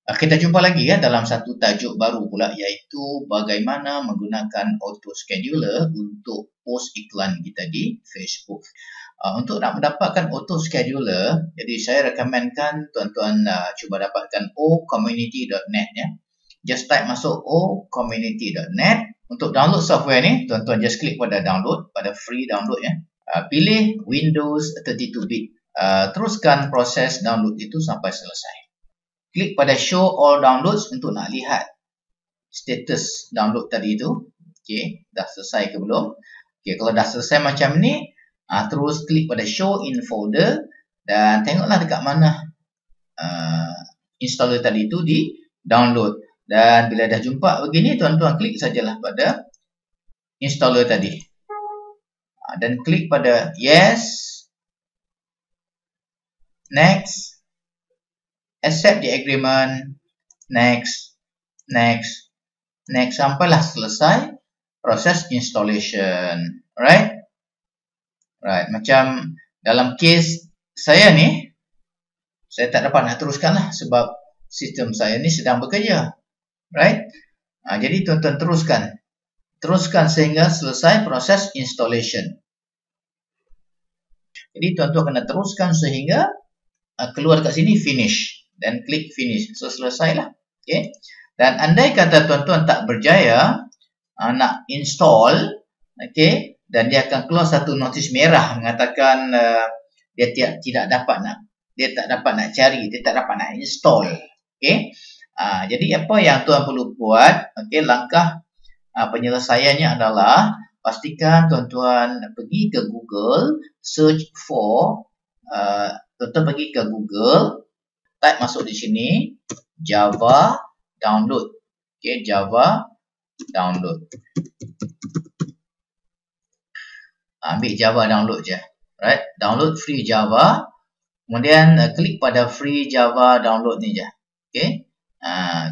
Kita jumpa lagi ya dalam satu tajuk baru pula, iaitu bagaimana menggunakan auto scheduler untuk post iklan kita di Facebook. Untuk nak mendapatkan auto scheduler, jadi saya rekomenkan tuan-tuan cuba dapatkan ocommunity.net ya. Just type masuk ocommunity.net. Untuk download software ni, tuan-tuan just klik pada download, pada free download ya. Pilih Windows 32-bit. Teruskan proses download itu sampai selesai. Klik pada show all downloads untuk nak lihat status download tadi itu. Okey, dah selesai ke belum? Okey, kalau dah selesai macam ni, terus klik pada show in folder dan tengoklah dekat mana installer tadi itu di download. Dan bila dah jumpa begini, tuan-tuan klik sajalah pada installer tadi. Dan klik pada yes, next, accept the agreement, next, next, next, sampailah selesai proses installation. Alright? Right, macam dalam case saya ni, saya tak dapat nak teruskan lah sebab sistem saya ni sedang bekerja. Right? Jadi tuan-tuan teruskan sehingga selesai proses installation. Jadi tuan-tuan kena teruskan sehingga keluar kat sini finish. Dan klik finish. So selesailah. Okay. Dan andai kata tuan-tuan tak berjaya nak install, okay, dan dia akan keluar satu notis merah mengatakan dia tak dapat nak cari, dia tak dapat nak install. Okay. Jadi apa yang tuan perlu buat, okay, langkah penyelesaiannya adalah pastikan tuan-tuan pergi ke Google, search for, tuan-tuan pergi ke Google, type masuk di sini Java download. Okay, Java download. Ambil Java download je. Right? Download free Java. Kemudian klik pada free Java download ni je. Okay.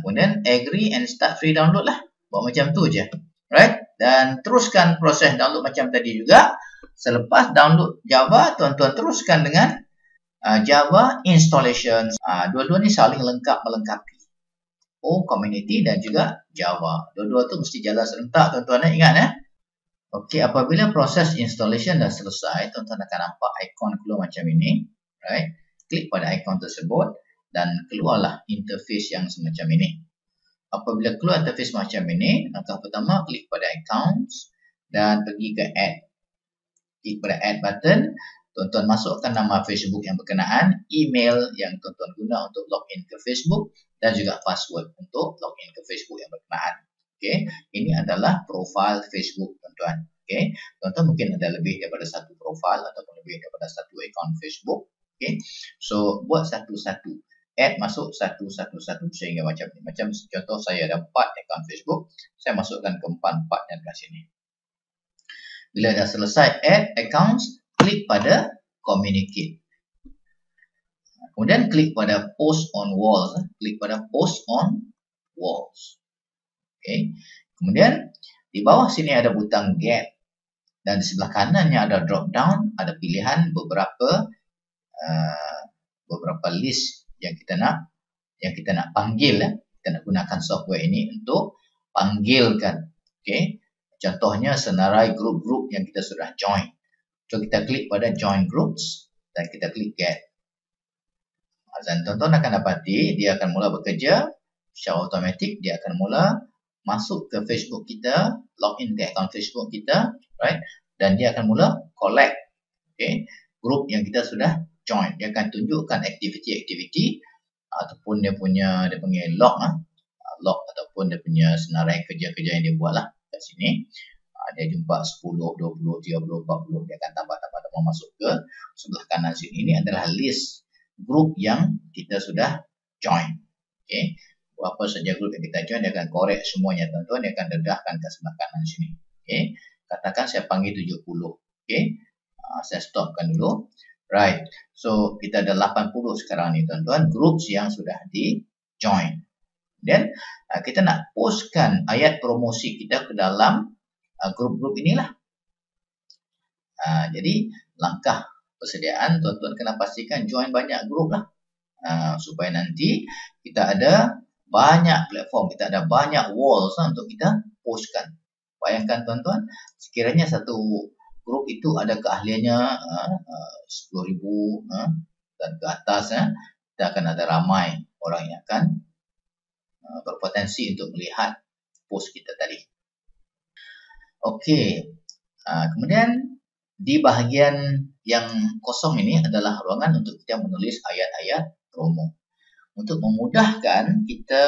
Kemudian agree and start free download lah. Buat macam tu je. Right? Dan teruskan proses download macam tadi juga. Selepas download Java, tuan-tuan teruskan dengan Java installation. Dua-dua ni saling melengkapi. Community dan juga Java. Dua-dua tu mesti jalan serentak, tuan-tuan ingat ya. Okey, apabila proses installation dah selesai, tuan-tuan akan nampak ikon keluar macam ini. Right? Klik pada ikon tersebut dan keluarlah interface yang semacam ini. Apabila keluar interface macam ini, langkah pertama klik pada accounts dan pergi ke add. Klik pada add button, tuan-tuan masukkan nama Facebook yang berkenaan, email yang tuan-tuan guna untuk login ke Facebook dan juga password untuk login ke Facebook yang berkenaan. Okey, ini adalah profil Facebook tuan-tuan. Okey, tuan-tuan mungkin ada lebih daripada satu profil ataupun lebih daripada satu akaun Facebook. Okey, so buat satu-satu. Add masuk satu-satu sehingga macam ni. Macam contoh saya ada 4 akaun Facebook, saya masukkan ke 4-4 kat sini. Bila dah selesai add accounts, klik pada communicate. Kemudian klik pada post on walls. Klik pada post on walls. Okay. Kemudian di bawah sini ada butang get. Dan di sebelah kanannya ada drop down. Ada pilihan beberapa list yang kita nak panggil. Kita nak gunakan software ini untuk panggilkan. Okay. Contohnya senarai grup-grup yang kita sudah join. So kita klik pada join groups dan kita klik get. Dan tuan-tuan akan dapati dia akan mula bekerja secara automatik. Dia akan mula masuk ke Facebook kita, login ke akaun Facebook kita, right? Dan dia akan mula collect, okay, grup yang kita sudah join. Dia akan tunjukkan aktiviti-aktiviti ataupun dia panggil log ataupun dia punya senarai kerja-kerja yang dia buat lah kat sini. Dia jumpa 10, 20, 30, 40. Dia akan tambah masuk ke sebelah kanan sini. Ini adalah list grup yang kita sudah join. Okay. Apa saja grup yang kita join, dia akan korek semuanya tuan-tuan. Dia akan dedahkan ke sebelah kanan sini. Okay. Katakan saya panggil 70. Okay. Saya stopkan dulu. Right. So kita ada 80 sekarang ni tuan-tuan. Groups yang sudah di join. Dan kita nak postkan ayat promosi kita ke dalam grup-grup inilah. Jadi langkah persediaan, tuan-tuan kena pastikan join banyak grup lah. Supaya nanti kita ada banyak platform, kita ada banyak walls untuk kita postkan. Bayangkan tuan-tuan, sekiranya satu grup itu ada keahliannya 10,000 dan ke atas, kita akan ada ramai orang yang akan berpotensi untuk melihat post kita tadi. Okey, kemudian di bahagian yang kosong ini adalah ruangan untuk kita menulis ayat-ayat promo. Untuk memudahkan kita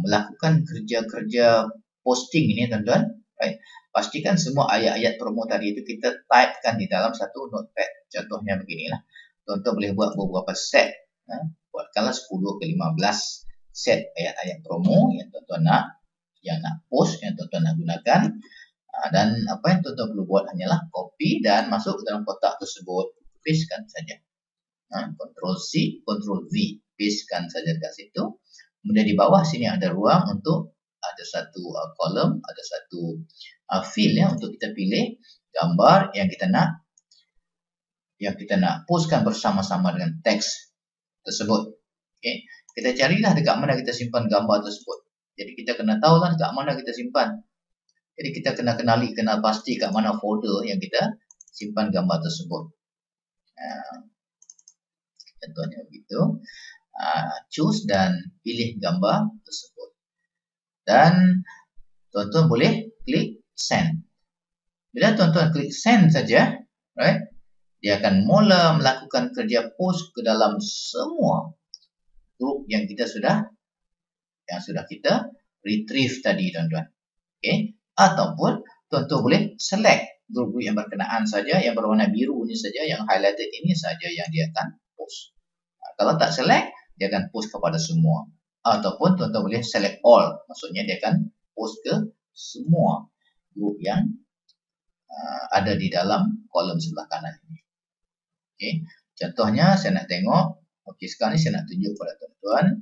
melakukan kerja-kerja posting ini tuan-tuan, right? Pastikan semua ayat-ayat promo tadi itu kita typekan di dalam satu notepad. Contohnya beginilah. Tuan-tuan boleh buat beberapa set. Buatkanlah 10 ke 15 set ayat-ayat promo yang tuan-tuan nak post, yang tuan-tuan nak gunakan. Dan apa yang tuan-tuan perlu buat hanyalah copy dan masuk ke dalam kotak tersebut. Pastekan saja. Ctrl C, Ctrl V. Pastekan saja dekat situ. Kemudian di bawah sini ada ruang untuk ada satu kolom, ada satu field untuk kita pilih gambar yang kita nak postkan bersama-sama dengan teks tersebut. Okay. Kita carilah dekat mana kita simpan gambar tersebut. Jadi kita kena tahulah dekat mana kita simpan. Jadi kita kenal pasti kat mana folder yang kita simpan gambar tersebut. Contohnya begitu. Choose dan pilih gambar tersebut. Dan tuan-tuan boleh klik send. Bila tuan-tuan klik send saja, right, dia akan mula melakukan kerja post ke dalam semua grup yang sudah kita retrieve tadi tuan-tuan. Okay. Ataupun tuan-tuan boleh select grup-grup yang berkenaan saja, yang berwarna biru ini saja, yang highlighted ini saja yang dia akan post. Kalau tak select, dia akan post kepada semua. Ataupun tuan-tuan boleh select all, maksudnya dia akan post ke semua grup yang ada di dalam kolom sebelah kanan ini. Okay. Contohnya saya nak tengok, sekarang ni saya nak tunjuk kepada tuan-tuan,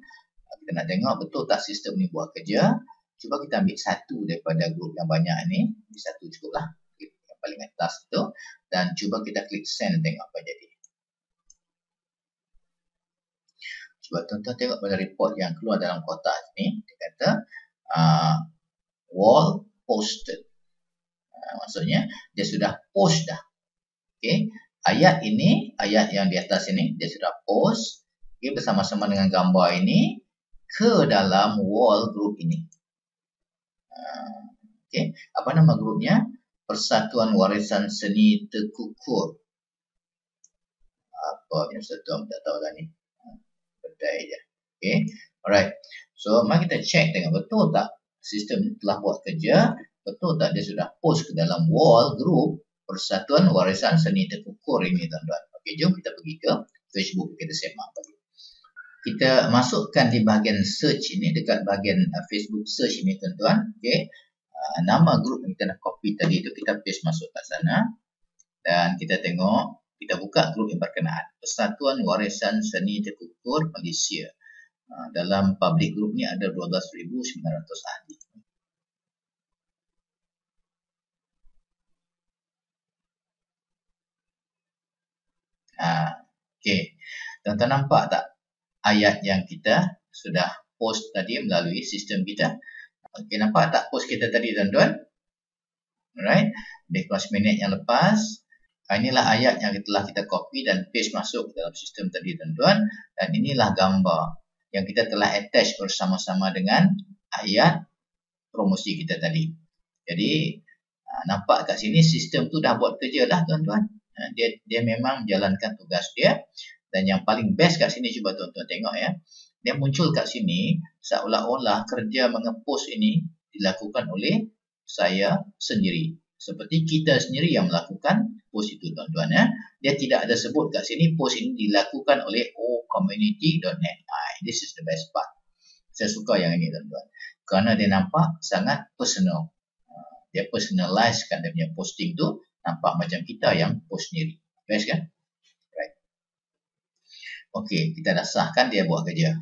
kita nak tengok betul tak sistem ni buat kerja. Cuba kita ambil satu daripada grup yang banyak ni, satu cukuplah, klik yang paling atas tu, dan cuba kita klik send, tengok apa jadi. Cuba tuan-tuan tengok pada report yang keluar dalam kotak ni, dia kata wall posted. Maksudnya dia sudah post dah. Okay. Ayat yang di atas ini dia sudah post, bersama-sama dengan gambar ini ke dalam wall group ini. Okay. Apa nama grupnya? Persatuan Warisan Seni Tekukur. Apa yang persatuan tak tahu lah ni. Bedai je. Okay. Alright. So mari kita check tengok betul tak sistem telah buat kerja. Betul tak dia sudah post ke dalam wall group Persatuan Warisan Seni Tekukur ini tuan-tuan. Okay, jom kita pergi ke Facebook, kita semak balik. Kita masukkan di bahagian search ini, dekat bahagian Facebook search ini tuan-tuan. Okay. Nama grup yang kita nak copy tadi itu kita paste masuk kat sana. Dan kita tengok, kita buka grup yang berkenaan. Persatuan Warisan Seni Tekukur Malaysia. Dalam public group ni ada 12,900 ahli. Okay. Tuan-tuan nampak tak ayat yang kita sudah post tadi melalui sistem kita? Okay, nampak tak post kita tadi tuan-tuan? Alright. Di kelas minit yang lepas, inilah ayat yang telah kita copy dan paste masuk dalam sistem tadi tuan-tuan. Dan inilah gambar yang kita telah attach bersama-sama dengan ayat promosi kita tadi. Jadi nampak kat sini sistem tu dah buat kerja dah tuan-tuan. Dia memang menjalankan tugas dia. Dan yang paling best kat sini, cuba tuan-tuan tengok ya. Dia muncul kat sini seolah-olah kerja mengepost ini dilakukan oleh saya sendiri. Seperti kita sendiri yang melakukan post itu tuan-tuan ya. Dia tidak ada sebut kat sini post ini dilakukan oleh community.net. This is the best part. Saya suka yang ini tuan-tuan. Kerana dia nampak sangat personal. Dia personalizekan dia punya posting tu. Nampak macam kita yang post sendiri. Best kan? Right. Okey, kita dah sahkan dia buat kerja.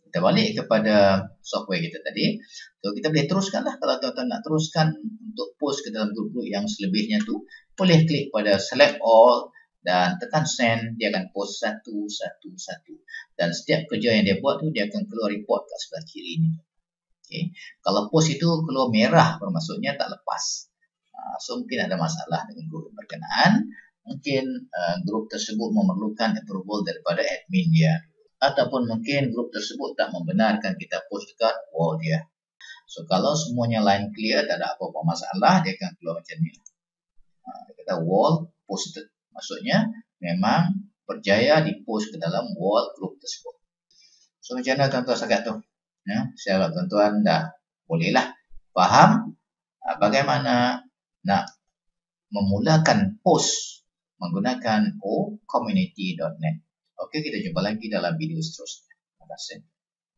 Kita balik kepada software kita tadi. So, kita boleh teruskan lah. Kalau tuan-tuan nak teruskan untuk post ke dalam grup-grup yang selebihnya tu, boleh klik pada select all dan tekan send, dia akan post satu. Dan setiap kerja yang dia buat tu, dia akan keluar report kat sebelah kiri ni. Okay. Kalau post itu keluar merah, bermaksudnya tak lepas. So mungkin ada masalah dengan grup berkenaan. Mungkin grup tersebut memerlukan approval daripada admin dia. Ataupun mungkin grup tersebut tak membenarkan kita post dekat wall dia. So kalau semuanya line clear, tak ada apa-apa masalah, dia akan keluar macam ni. Dia kata wall posted. Maksudnya memang berjaya di post ke dalam wall grup tersebut. So macam mana tuan-tuan sangat tu? Ya, saya harap tuan-tuan dah bolehlah faham bagaimana nak memulakan post menggunakan ocommunity.net. Okey, kita jumpa lagi dalam video seterusnya. Terima kasih.